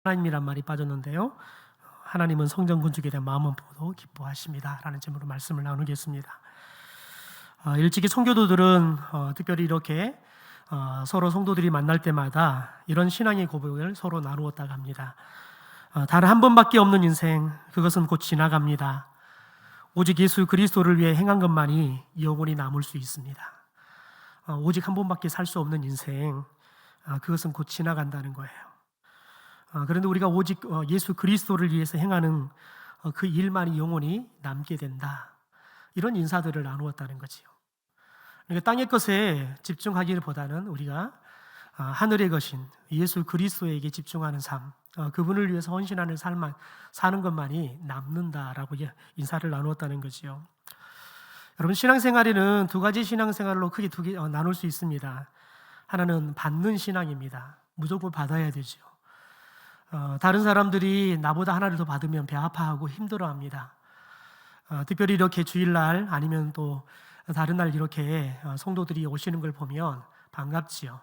하나님이란 말이 빠졌는데요. 하나님은 성전 건축에 대한 마음은 보도 기뻐하십니다 라는 제목으로 말씀을 나누겠습니다. 일찍이 성교도들은 특별히 이렇게 서로 성도들이 만날 때마다 이런 신앙의 고백을 서로 나누었다고 합니다. 단 한 번밖에 없는 인생, 그것은 곧 지나갑니다. 오직 예수 그리스도를 위해 행한 것만이 영원히 남을 수 있습니다. 오직 한 번밖에 살 수 없는 인생, 그것은 곧 지나간다는 거예요. 그런데 우리가 오직 예수 그리스도를 위해서 행하는 그 일만이 영원히 남게 된다, 이런 인사들을 나누었다는 거지요. 그러니까 땅의 것에 집중하기보다는 우리가 하늘의 것인 예수 그리스도에게 집중하는 삶, 그분을 위해서 헌신하는 삶만 사는 것만이 남는다라고 인사를 나누었다는 거지요. 여러분, 신앙생활에는 두 가지 신앙생활로 크게 나눌 수 있습니다. 하나는 받는 신앙입니다. 무조건 받아야 되죠. 다른 사람들이 나보다 하나를 더 받으면 배 아파하고 힘들어합니다. 특별히 이렇게 주일날 아니면 또 다른 날 이렇게 성도들이 오시는 걸 보면 반갑지요.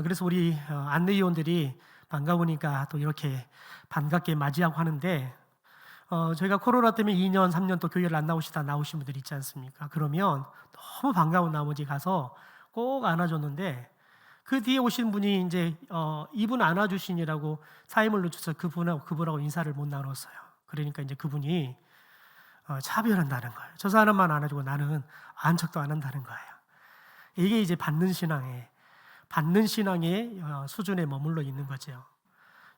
그래서 우리 안내위원들이 반가우니까 또 이렇게 반갑게 맞이하고 하는데, 저희가 코로나 때문에 2년, 3년 또 교회를 안 나오신 분들 있지 않습니까? 그러면 너무 반가운 나머지 가서 꼭 안아줬는데, 그 뒤에 오신 분이 이제 이분 안아주시니라고 사임을 놓쳐서 그분하고 인사를 못 나눴어요. 그러니까 이제 그분이 차별한다는 거예요. 저 사람만 안아주고 나는 안 척도 안 한다는 거예요. 이게 이제 받는 신앙의 수준에 머물러 있는 거죠.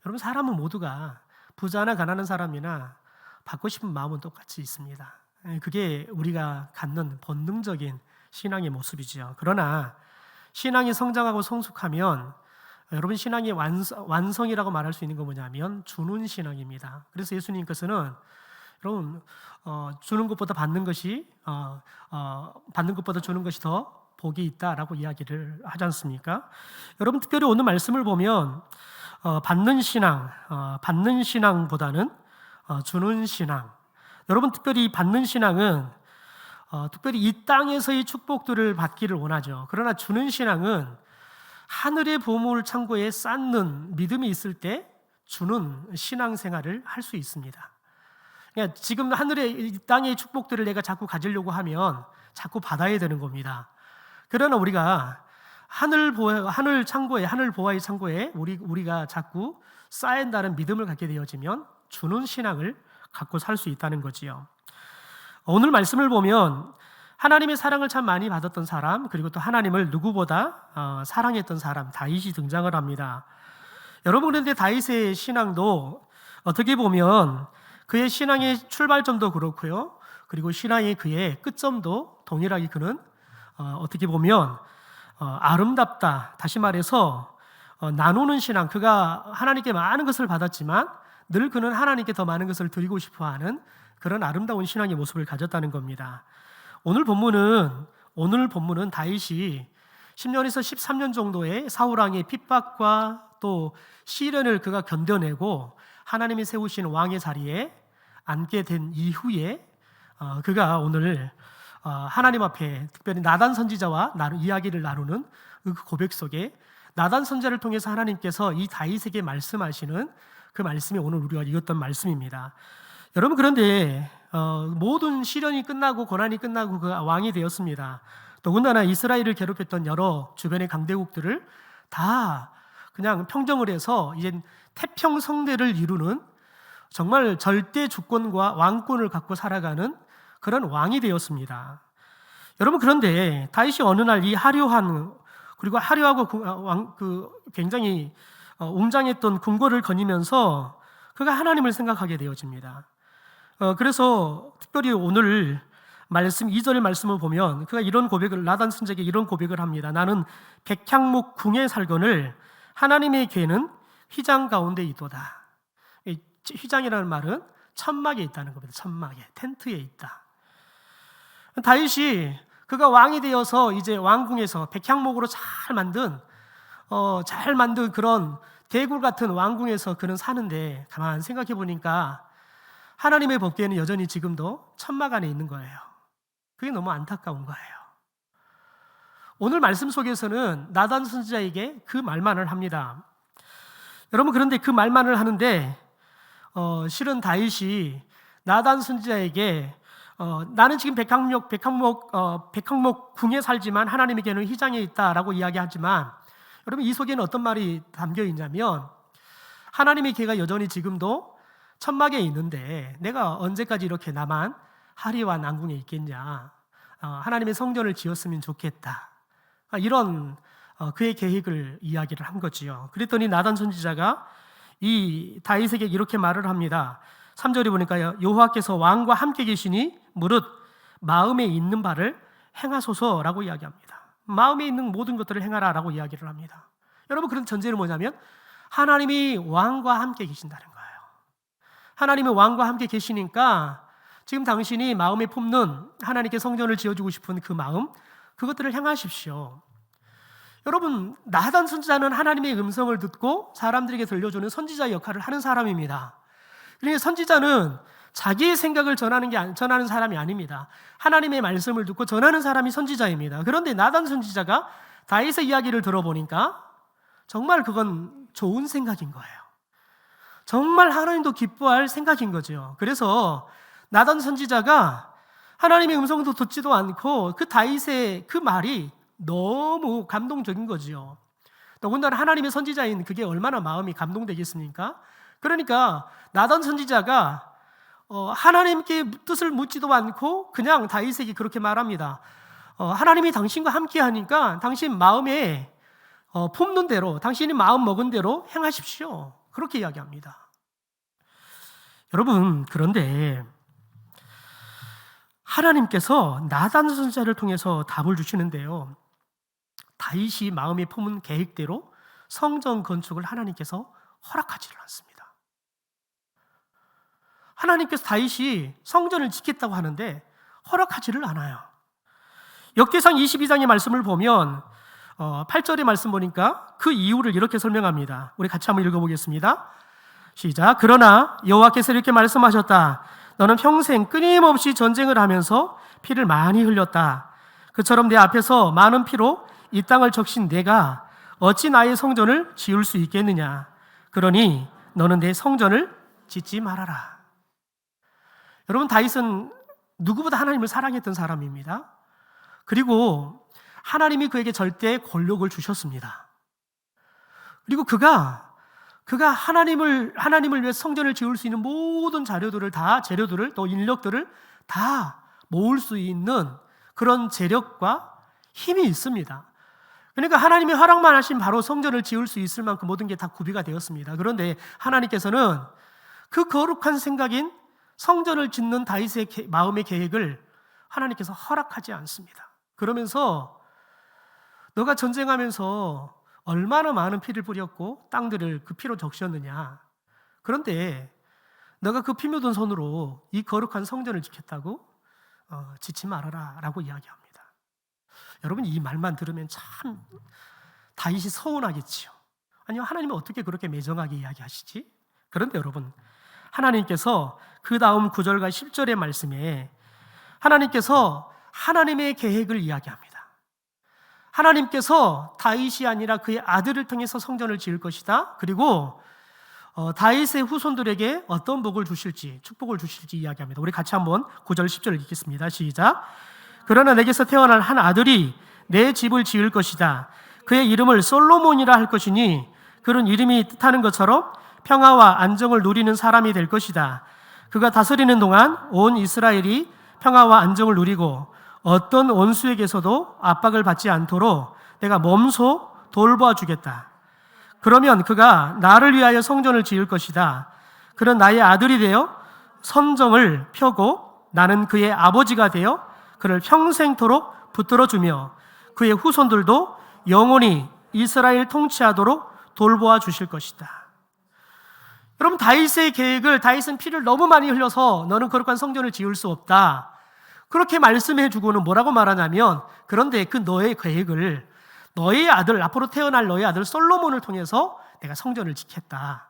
여러분, 사람은 모두가 부자나 가난한 사람이나 받고 싶은 마음은 똑같이 있습니다. 그게 우리가 갖는 본능적인 신앙의 모습이죠. 그러나 신앙이 성장하고 성숙하면 여러분, 신앙의 완성이라고 말할 수 있는 건 뭐냐면 주는 신앙입니다. 그래서 예수님께서는 여러분, 주는 것보다 받는 것보다 주는 것이 더 복이 있다라고 이야기를 하지 않습니까? 여러분, 특별히 오늘 말씀을 보면 받는 신앙보다는 주는 신앙. 여러분, 특별히 받는 신앙은 특별히 이 땅에서의 축복들을 받기를 원하죠. 그러나 주는 신앙은 하늘의 보물 창고에 쌓는 믿음이 있을 때 주는 신앙생활을 할 수 있습니다. 그러니까 지금 하늘의 땅의 축복들을 내가 자꾸 가지려고 하면 자꾸 받아야 되는 겁니다. 그러나 우리가 하늘 보화의 창고에 우리가 자꾸 쌓인다는 믿음을 갖게 되어지면 주는 신앙을 갖고 살 수 있다는 거지요. 오늘 보면 하나님의 사랑을 참 많이 받았던 사람, 그리고 또 하나님을 누구보다 사랑했던 사람 다윗이 등장을 합니다. 여러분, 그런데 다윗의 신앙도 어떻게 보면 그의 신앙의 출발점도 그렇고요, 그리고 신앙의 그의 끝점도 동일하게 그는 어떻게 보면 아름답다. 다시 말해서 나누는 신앙, 그가 하나님께 많은 것을 받았지만 늘 그는 하나님께 더 많은 것을 드리고 싶어하는 그런 아름다운 신앙의 모습을 가졌다는 겁니다. 오늘 본문은 다윗이 10년에서 13년 정도의 사울왕의 핍박과 또 시련을 그가 견뎌내고 하나님이 세우신 왕의 자리에 앉게 된 이후에 그가 오늘 하나님 앞에 특별히 나단 선지자와 이야기를 나누는 그 고백 속에 나단 선지자를 통해서 하나님께서 이 다윗에게 말씀하시는 그 말씀이 오늘 우리가 읽었던 말씀입니다. 여러분, 그런데 모든 시련이 끝나고 고난이 끝나고 그 왕이 되었습니다. 더군다나 이스라엘을 괴롭혔던 여러 주변의 강대국들을 다 그냥 평정을 해서 이제 태평성대를 이루는 정말 절대 주권과 왕권을 갖고 살아가는 그런 왕이 되었습니다. 여러분, 그런데 다윗이 어느 날 이 화려하고 굉장히 웅장했던 궁궐을 거니면서 그가 하나님을 생각하게 되어집니다. 그래서 특별히 오늘 말씀 2절 말씀을 보면 그가 나단 선지자에게 이런 고백을 합니다. 나는 백향목 궁에 살거늘 하나님의 궤는 휘장 가운데 있도다. 휘장이라는 말은 천막에 있다는 겁니다. 천막에, 텐트에 있다. 다윗이 그가 왕이 되어서 이제 왕궁에서 백향목으로 잘 만든 그런 대굴 같은 왕궁에서 그는 사는데, 가만 생각해 보니까 하나님의 법궤는 여전히 지금도 천막 안에 있는 거예요. 그게 너무 안타까운 거예요. 오늘 말씀 속에서는 나단 선지자에게 그 말만을 합니다. 여러분, 그런데 그 말만을 하는데 실은 다윗이 나단 선지자에게 나는 지금 백항목 궁에 살지만 하나님에게는 휘장에 있다라고 이야기하지만, 여러분, 이 속에는 어떤 말이 담겨 있냐면, 하나님의 계가 여전히 지금도 천막에 있는데 내가 언제까지 이렇게 나만 하리와 난궁에 있겠냐, 하나님의 성전을 지었으면 좋겠다, 이런 그의 계획을 이야기를 한 거지요. 그랬더니 나단 선지자가 이 다윗에게 이렇게 말을 합니다. 3절에 보니까요, 여호와께서 왕과 함께 계시니 무릇 마음에 있는 바를 행하소서라고 이야기합니다. 마음에 있는 모든 것들을 행하라라고 이야기를 합니다. 여러분, 그런 전제는 뭐냐면 하나님이 왕과 함께 계신다는 거예요. 하나님이 왕과 함께 계시니까 지금 당신이 마음에 품는 하나님께 성전을 지어주고 싶은 그 마음, 그것들을 행하십시오. 여러분, 나단 선지자는 하나님의 음성을 듣고 사람들에게 들려주는 선지자 역할을 하는 사람입니다. 그러니까 선지자는 자기의 생각을 전하는 사람이 아닙니다. 하나님의 말씀을 듣고 전하는 사람이 선지자입니다. 그런데 나단 선지자가 다윗의 이야기를 들어보니까 정말 그건 좋은 생각인 거예요. 정말 하나님도 기뻐할 생각인 거죠. 그래서 나단 선지자가 하나님의 음성도 듣지도 않고 그 다윗의 그 말이 너무 감동적인 거지요. 더군다나 하나님의 선지자인 그게 얼마나 마음이 감동되겠습니까? 그러니까 나단 선지자가 하나님께 뜻을 묻지도 않고 그냥 다윗에게 그렇게 말합니다. 하나님이 당신과 함께 하니까 당신 마음에 품는 대로, 당신이 마음 먹은 대로 행하십시오. 그렇게 이야기합니다. 여러분, 그런데 하나님께서 나단 선지자를 통해서 답을 주시는데요, 다윗이 마음에 품은 계획대로 성전 건축을 하나님께서 허락하지를 않습니다. 하나님께서 다윗이 성전을 짓겠다고 하는데 허락하지를 않아요. 역대상 22장의 말씀을 보면 8절의 말씀 보니까 그 이유를 이렇게 설명합니다. 우리 같이 한번 읽어보겠습니다. 시작. 그러나 여호와께서 이렇게 말씀하셨다. 너는 평생 끊임없이 전쟁을 하면서 피를 많이 흘렸다. 그처럼 내 앞에서 많은 피로 이 땅을 적신 내가 어찌 나의 성전을 지을 수 있겠느냐. 그러니 너는 내 성전을 짓지 말아라. 여러분, 다윗은 누구보다 하나님을 사랑했던 사람입니다. 그리고 하나님이 그에게 절대 권력을 주셨습니다. 그리고 그가 하나님을 위해 성전을 지을 수 있는 모든 재료들을 또 인력들을 다 모을 수 있는 그런 재력과 힘이 있습니다. 그러니까 하나님의 허락만 하신 바로 성전을 지을 수 있을 만큼 모든 게 다 구비가 되었습니다. 그런데 하나님께서는 그 거룩한 생각인 성전을 짓는 다윗의 마음의 계획을 하나님께서 허락하지 않습니다. 그러면서 너가 전쟁하면서 얼마나 많은 피를 뿌렸고 땅들을 그 피로 적셨느냐. 그런데 너가 그 피 묻은 손으로 이 거룩한 성전을 짓겠다고 짓지 말아라 라고 이야기합니다. 여러분, 이 말만 들으면 참 다윗이 서운하겠지요. 아니요, 하나님은 어떻게 그렇게 매정하게 이야기하시지? 그런데 여러분, 하나님께서 그 다음 9절과 10절의 말씀에 하나님께서 하나님의 계획을 이야기합니다. 하나님께서 다윗이 아니라 그의 아들을 통해서 성전을 지을 것이다. 그리고 다윗의 후손들에게 어떤 복을 주실지, 축복을 주실지 이야기합니다. 우리 같이 한번 9절 10절을 읽겠습니다. 시작. 그러나 내게서 태어날 한 아들이 내 집을 지을 것이다. 그의 이름을 솔로몬이라 할 것이니 그런 이름이 뜻하는 것처럼 평화와 안정을 누리는 사람이 될 것이다. 그가 다스리는 동안 온 이스라엘이 평화와 안정을 누리고 어떤 원수에게서도 압박을 받지 않도록 내가 몸소 돌보아 주겠다. 그러면 그가 나를 위하여 성전을 지을 것이다. 그런 나의 아들이 되어 선정을 펴고 나는 그의 아버지가 되어 그를 평생토록 붙들어주며 그의 후손들도 영원히 이스라엘 통치하도록 돌보아 주실 것이다. 여러분, 다윗의 계획을, 다윗은 피를 너무 많이 흘려서 너는 거룩한 성전을 지을 수 없다, 그렇게 말씀해 주고는 뭐라고 말하냐면, 그런데 그 너의 계획을 너의 아들, 앞으로 태어날 너의 아들 솔로몬을 통해서 내가 성전을 짓겠다.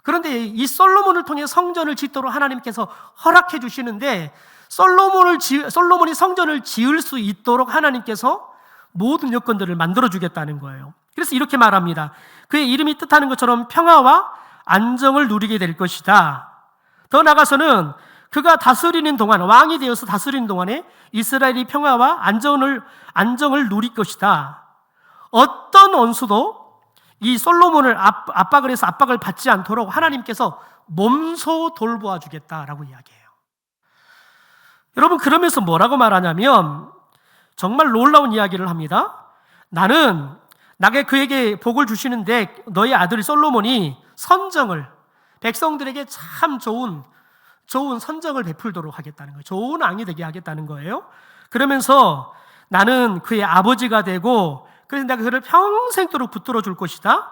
그런데 이 솔로몬을 통해 성전을 짓도록 하나님께서 허락해 주시는데, 솔로몬이 성전을 지을 수 있도록 하나님께서 모든 여건들을 만들어 주겠다는 거예요. 그래서 이렇게 말합니다. 그의 이름이 뜻하는 것처럼 평화와 안정을 누리게 될 것이다. 더 나아가서는 그가 다스리는 동안, 왕이 되어서 다스리는 동안에 이스라엘이 평화와 안정을 누릴 것이다. 어떤 원수도 이 솔로몬을 압박을 받지 않도록 하나님께서 몸소 돌보아 주겠다라고 이야기해요. 여러분, 그러면서 뭐라고 말하냐면 정말 놀라운 이야기를 합니다. 나는 그에게 복을 주시는데 너희 아들 솔로몬이 백성들에게 참 좋은 선정을 베풀도록 하겠다는 거예요. 좋은 왕이 되게 하겠다는 거예요. 그러면서 나는 그의 아버지가 되고 그래서 내가 그를 평생도록 붙들어 줄 것이다.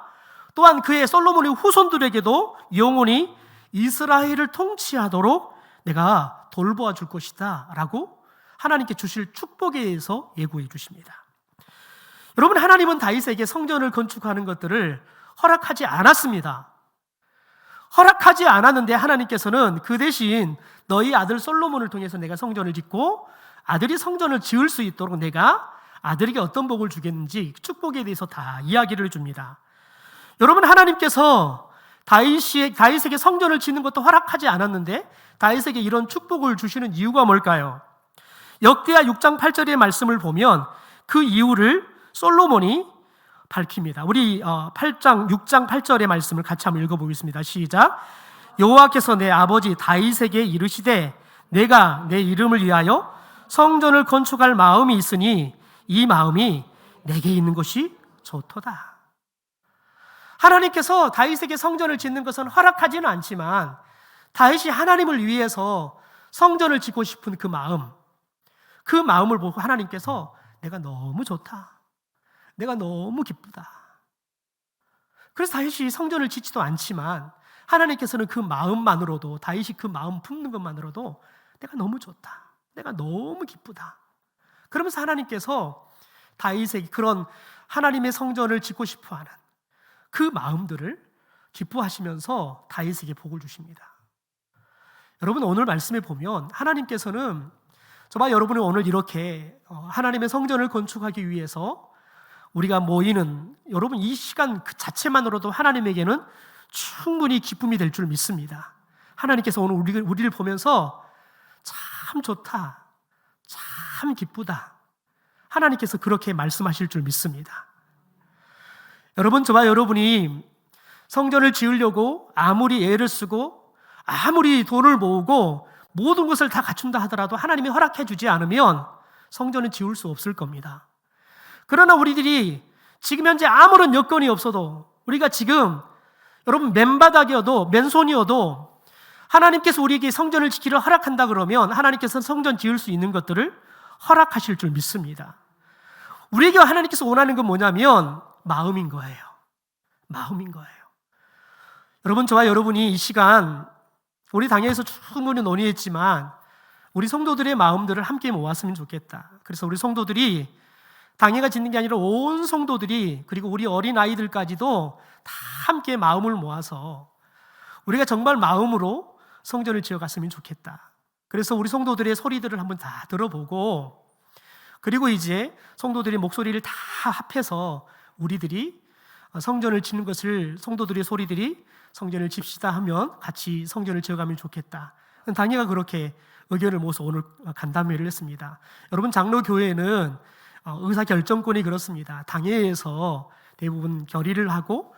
또한 그의 솔로몬의 후손들에게도 영원히 이스라엘을 통치하도록 내가 돌보아 줄 것이다 라고 하나님께 주실 축복에 대해서 예고해 주십니다. 여러분, 하나님은 다윗에게 성전을 건축하는 것들을 허락하지 않았습니다. 허락하지 않았는데 하나님께서는 그 대신 너희 아들 솔로몬을 통해서 내가 성전을 짓고 아들이 성전을 지을 수 있도록 내가 아들에게 어떤 복을 주겠는지 축복에 대해서 다 이야기를 해줍니다. 여러분, 하나님께서 다윗에게 성전을 짓는 것도 허락하지 않았는데 다윗에게 이런 축복을 주시는 이유가 뭘까요? 역대하 6장 8절의 말씀을 보면 그 이유를 솔로몬이 밝힙니다. 우리 6장 8절의 말씀을 같이 한번 읽어보겠습니다. 시작. 여호와께서 내 아버지 다윗에게 이르시되 내가 내 이름을 위하여 성전을 건축할 마음이 있으니 이 마음이 내게 있는 것이 좋도다. 하나님께서 다윗에게 성전을 짓는 것은 허락하지는 않지만 다윗이 하나님을 위해서 성전을 짓고 싶은 그 마음을 보고 하나님께서 내가 너무 좋다, 내가 너무 기쁘다. 그래서 다윗이 성전을 짓지도 않지만 하나님께서는 그 마음만으로도, 다윗이 그 마음 품는 것만으로도 내가 너무 좋다, 내가 너무 기쁘다. 그러면서 하나님께서 다윗에게 그런 하나님의 성전을 짓고 싶어하는 그 마음들을 기뻐하시면서 다윗에게 복을 주십니다. 여러분, 오늘 말씀에 보면 하나님께서는 저와 여러분이 오늘 이렇게 하나님의 성전을 건축하기 위해서 우리가 모이는, 여러분 이 시간 그 자체만으로도 하나님에게는 충분히 기쁨이 될 줄 믿습니다. 하나님께서 오늘 우리를 보면서 참 좋다, 참 기쁘다, 하나님께서 그렇게 말씀하실 줄 믿습니다. 여러분, 저와 여러분이 성전을 지으려고 아무리 애를 쓰고 아무리 돈을 모으고 모든 것을 다 갖춘다 하더라도 하나님이 허락해 주지 않으면 성전은 지을 수 없을 겁니다. 그러나 우리들이 지금 현재 아무런 여건이 없어도, 우리가 지금 여러분 맨손이어도 하나님께서 우리에게 성전을 지키를 허락한다 그러면 하나님께서 성전 지을 수 있는 것들을 허락하실 줄 믿습니다. 우리에게 하나님께서 원하는 건 뭐냐면 마음인 거예요. 마음인 거예요. 여러분, 저와 여러분이 이 시간 우리 당회에서 충분히 논의했지만 우리 성도들의 마음들을 함께 모았으면 좋겠다. 그래서 우리 성도들이, 당회가 짓는 게 아니라 온 성도들이, 그리고 우리 어린아이들까지도 다 함께 마음을 모아서 우리가 정말 마음으로 성전을 지어갔으면 좋겠다. 그래서 우리 성도들의 소리들을 한번 다 들어보고, 그리고 이제 성도들의 목소리를 다 합해서 우리들이 성전을 짓는 것을, 성도들의 소리들이 성전을 집시다 하면 같이 성전을 지어가면 좋겠다. 당회가 그렇게 의견을 모아서 오늘 간담회를 했습니다. 여러분, 장로교회는 의사결정권이 그렇습니다. 당회에서 대부분 결의를 하고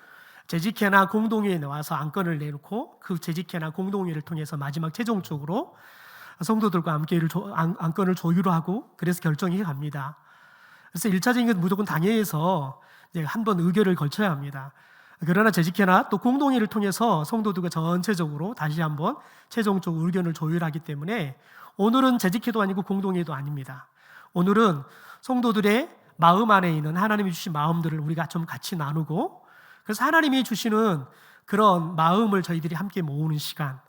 재직회나 공동회에 나와서 안건을 내놓고 그 재직회나 공동회를 통해서 마지막 최종적으로 성도들과 함께 안건을 조율하고 그래서 결정이 갑니다. 그래서 1차적인 건 무조건 당회에서 한번 의결을 걸쳐야 합니다. 그러나 재직회나 또 공동회를 통해서 성도들과 전체적으로 다시 한번 최종적으로 의견을 조율하기 때문에 오늘은 재직회도 아니고 공동회도 아닙니다. 오늘은 성도들의 마음 안에 있는 하나님이 주신 마음들을 우리가 좀 같이 나누고, 그래서 하나님이 주시는 그런 마음을 저희들이 함께 모으는 시간.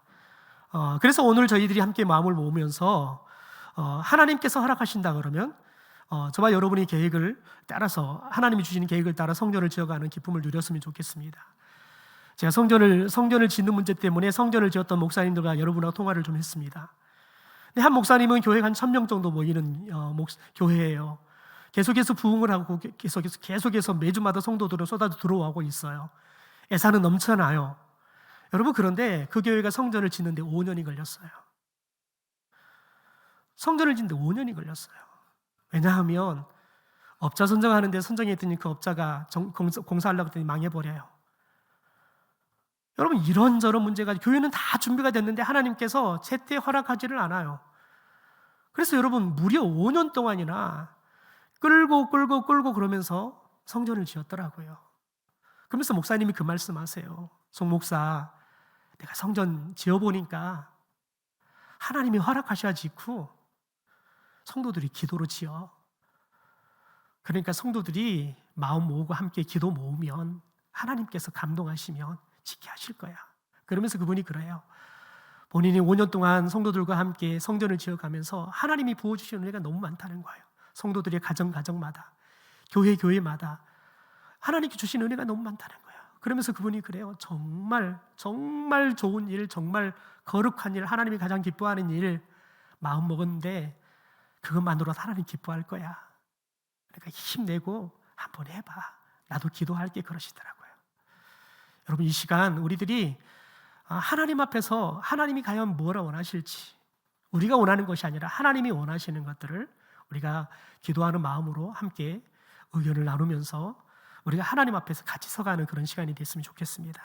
그래서 오늘 저희들이 함께 마음을 모으면서 하나님께서 허락하신다 그러면 저와 여러분의 계획을 따라서, 하나님이 주시는 계획을 따라 성전을 지어가는 기쁨을 누렸으면 좋겠습니다. 제가 성전을 짓는 문제 때문에 성전을 지었던 목사님들과 여러분하고 통화를 좀 했습니다. 한 목사님은 교회가 한 1,000명 정도 모이는 교회예요. 계속해서 부흥을 하고 계속해서 매주마다 성도들은 쏟아져 들어오고 있어요. 애사는 넘쳐나요. 여러분, 그런데 그 교회가 성전을 짓는데 5년이 걸렸어요. 성전을 짓는데 5년이 걸렸어요. 왜냐하면 업자 선정하는데 선정했더니 그 업자가 공사하려고 했더니 망해버려요. 여러분, 이런저런 문제가, 교회는 다 준비가 됐는데 하나님께서 제때 허락하지를 않아요. 그래서 여러분, 무려 5년 동안이나 끌고 그러면서 성전을 지었더라고요. 그러면서 목사님이 그 말씀하세요. 송 목사, 내가 성전 지어보니까 하나님이 허락하셔야 짓고 성도들이 기도로 지어. 그러니까 성도들이 마음 모으고 함께 기도 모으면 하나님께서 감동하시면 짓게 하실 거야. 그러면서 그분이 그래요. 본인이 5년 동안 성도들과 함께 성전을 지어가면서 하나님이 부어주시는 은혜가 너무 많다는 거예요. 성도들의 가정마다, 교회마다 하나님께 주신 은혜가 너무 많다는 거예요. 그러면서 그분이 그래요. 정말 좋은 일, 정말 거룩한 일, 하나님이 가장 기뻐하는 일 마음 먹었는데 그것만으로도 하나님 기뻐할 거야. 그러니까 힘내고 한번 해봐. 나도 기도할게. 그러시더라고요. 여러분, 이 시간 우리들이 하나님 앞에서 하나님이 과연 뭐라 원하실지, 우리가 원하는 것이 아니라 하나님이 원하시는 것들을 우리가 기도하는 마음으로 함께 의견을 나누면서 우리가 하나님 앞에서 같이 서가는 그런 시간이 됐으면 좋겠습니다.